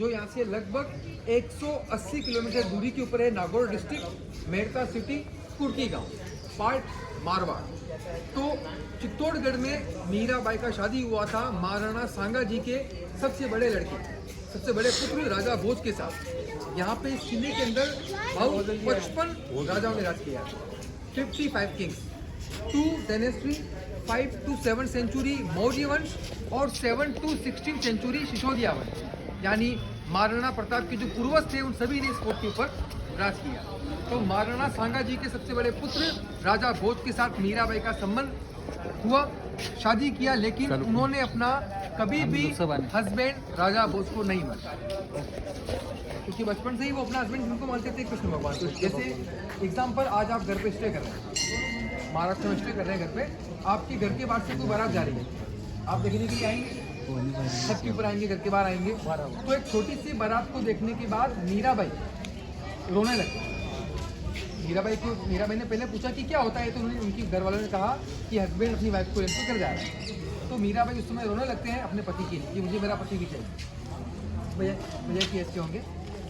जो यहाँ से लगभग 180 किलोमीटर दूरी के ऊपर है नागौर डिस्ट्रिक्ट, मेड़ता सिटी, कुर्की गांव, पार्ट मारवाड़। तो चित्तौड़गढ़ में मीराबाई का शादी हुआ था महाराणा सांगा जी के सबसे बड़े लड़के, सबसे बड़े पुत्र राजा भोज के साथ। यहाँ पे इस किले के अंदर 55 राजाओं ने राज किया, 55 kings, 2 dynasty, 5 to 7 century Maurya वंश और 7 to 16 सेंचुरी सिसोदिया वंश, यानी महाराणा प्रताप के जो पूर्वज थे उन सभी ने इस कोट के ऊपर राज किया। तो महाराणा सांगा जी के सबसे बड़े पुत्र राजा भोज के साथ मीराबाई का संबंध हुआ, शादी किया, लेकिन उन्होंने अपना कभी भी हस्बैंड राजा भोज को नहीं माना, क्योंकि बचपन से ही वो अपना हस्बैंड जिनको मानते थे कृष्ण भगवान को। जैसे एग्जाम्पल, आज आप घर पे स्टे कर रहे हैं, महाराष्ट्र में स्टे कर रहे हैं, घर पे आपके घर के बाहर से कोई बारात जा रही है, आप देखने के लिए आएंगे, छत के ऊपर आएंगे, घर के बाहर आएंगे, तो एक छोटी सी बारात को देखने के बाद मीराबाई रोने लगी। मीराबाई ने पहले पूछा कि क्या होता है, तो उनकी घर वालों ने कहा कि हस्बैंड अपनी वाइफ को एंट्री कर जा रहा है। तो मीराबाई उस समय रोने लगते हैं अपने पति के लिए कि मुझे मेरा पति भी चाहिए, भैया कि ऐसे होंगे,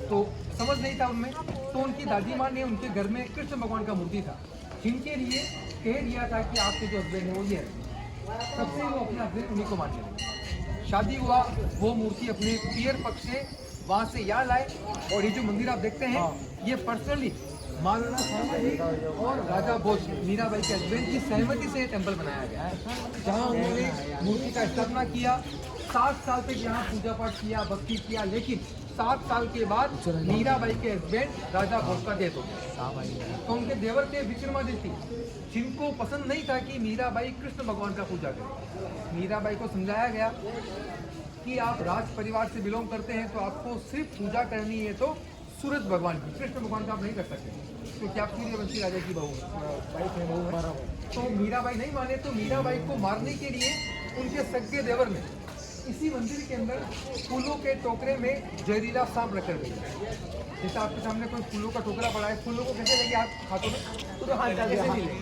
तो समझ नहीं था उनमें। तो उनकी दादी माँ ने उनके घर में कृष्ण भगवान का मूर्ति था, जिनके लिए कह दिया था कि आपके जो हस्बैंड है वो ये है। तब से वो अपने हस्बैंड उन्हीं को मानने लगे। शादी हुआ, वो मूर्ति अपने पियर पक्ष से वहाँ से यहाँ लाए, और ये जो मंदिर आप देखते हैं ये पर्सनली महाराणा सांगा जी और राजा भोज मीराबाई के हस्बैंड की सहमति से टेम्पल बनाया गया है, जहाँ उन्होंने मूर्ति का स्थापना किया। 7 साल तक यहाँ पूजा पाठ किया, भक्ति किया, लेकिन 7 साल के बाद मीराबाई के हस्बैंड राजा भोज का डेथ हो गया। तो उनके देवर थे विक्रमादित्य, जिनको पसंद नहीं था कि मीराबाई कृष्ण भगवान का पूजा करें। मीराबाई को समझाया गया कि आप राज परिवार से बिलोंग करते हैं, तो आपको सिर्फ पूजा करनी है तो सूरज भगवान की, कृष्ण भगवान का आप नहीं कर सकते, क्योंकि आप सूर्यवंशी राजा की बहू है। तो मीराबाई नहीं माने, तो मीराबाई को मारने के लिए उनके सगे देवर ने इसी मंदिर के अंदर फूलों के टोकरे में जहरीला सांप रख कर दिया। जैसे आपके सामने कोई फूलों का टोकरा पड़ा है, फूलों को कैसे लगे आप हाथों में, तो हाथ कैसे मिले,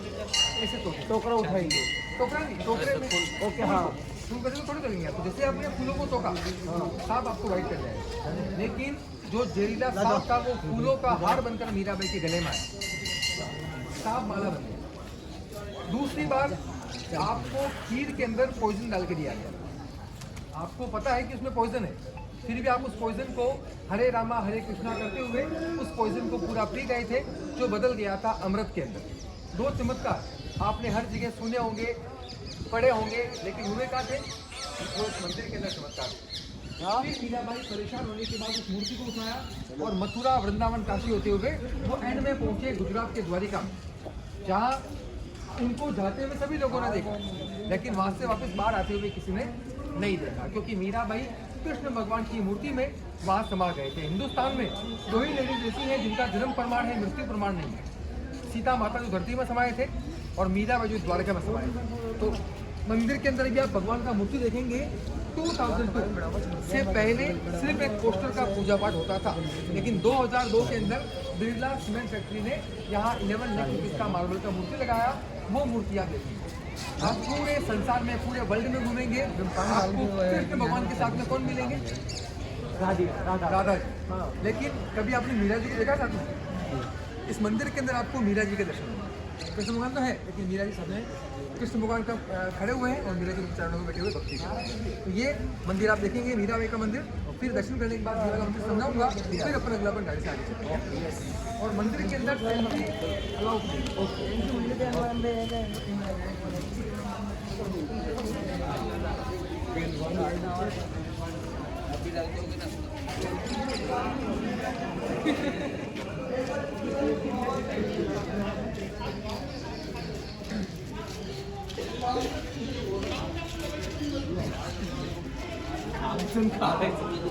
ऐसे टोकरा उठाएंगे, टोकरा नहीं, टोकरे में, ओके, हाँ, फूल का थोड़ी करेंगे आप। तो जैसे आपने फूलों को टोका, सांप आपको वाइट कर जाएगा, लेकिन जो जहरीला सांप था वो फूलों का हार बनकर मीराबाई के गले में आया, सांप माला बन गया। दूसरी बार आपको खीर के अंदर पॉइजन डाल के दिया गया, आपको पता है कि उसमें पॉइजन है, फिर भी आप उस पॉइजन को हरे रामा हरे कृष्णा करते हुए उस पॉइजन को पूरा पी गए थे, जो बदल गया था अमृत के अंदर। 2 चमत्कार आपने हर जगह सुने होंगे, पढ़े होंगे, लेकिन हुए कहाँ थे, वो मंदिर के अंदर चमत्कार। फिर मीराबाई परेशान होने के बाद उस मूर्ति को उठाया और मथुरा, वृंदावन, काशी होते हुए वो एंड में पहुंचे गुजरात के द्वारिका में, जहाँ उनको जाते हुए सभी लोगों ने देखा, लेकिन वहाँ से वापस बाहर आते हुए किसी ने नहीं देखा, क्योंकि मीराबाई कृष्ण भगवान की मूर्ति में वहाँ समा गए थे। हिंदुस्तान में 2 ही लेडीज ऐसी हैं जिनका जन्म प्रमाण है, मृत्यु प्रमाण नहीं है। सीता माता जो धरती में समाये थे और मीराबाई जो द्वारका में समाये थे। तो मंदिर के अंदर भी आप भगवान का मूर्ति देखेंगे, 2002 से पहले सिर्फ एक पोस्टर का पूजा पाठ होता था, लेकिन 2002 के अंदर बिरला सीमेंट फैक्ट्री ने यहाँ 11 लाख रुपये का मार्बल का मूर्ति लगाया। वो मूर्तियाँ देखेंगे आप पूरे संसार में, पूरे वर्ल्ड में घूमेंगे, आपको कृष्ण भगवान के साथ में कौन मिलेंगे, राधा जी। लेकिन कभी आपने मीरा जी को देखा था? इस मंदिर के अंदर आपको मीरा जी के दर्शन होंगे। कृष्ण भगवान तो है, लेकिन मीरा जी सामने कृष्ण भगवान का खड़े हुए हैं और मीरा जी चरणों में बैठे हुए भक्ति कर। तो ये मंदिर आप देखेंगे, मीराबाई का मंदिर, और फिर दर्शन करने के बाद मीरा का मंदिर समझाऊंगा, फिर अपन अगला अपन गाड़ी से आगे चलते हैं। और मंदिर के अंदर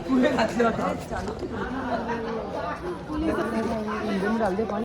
पूरे डाल दे पानी।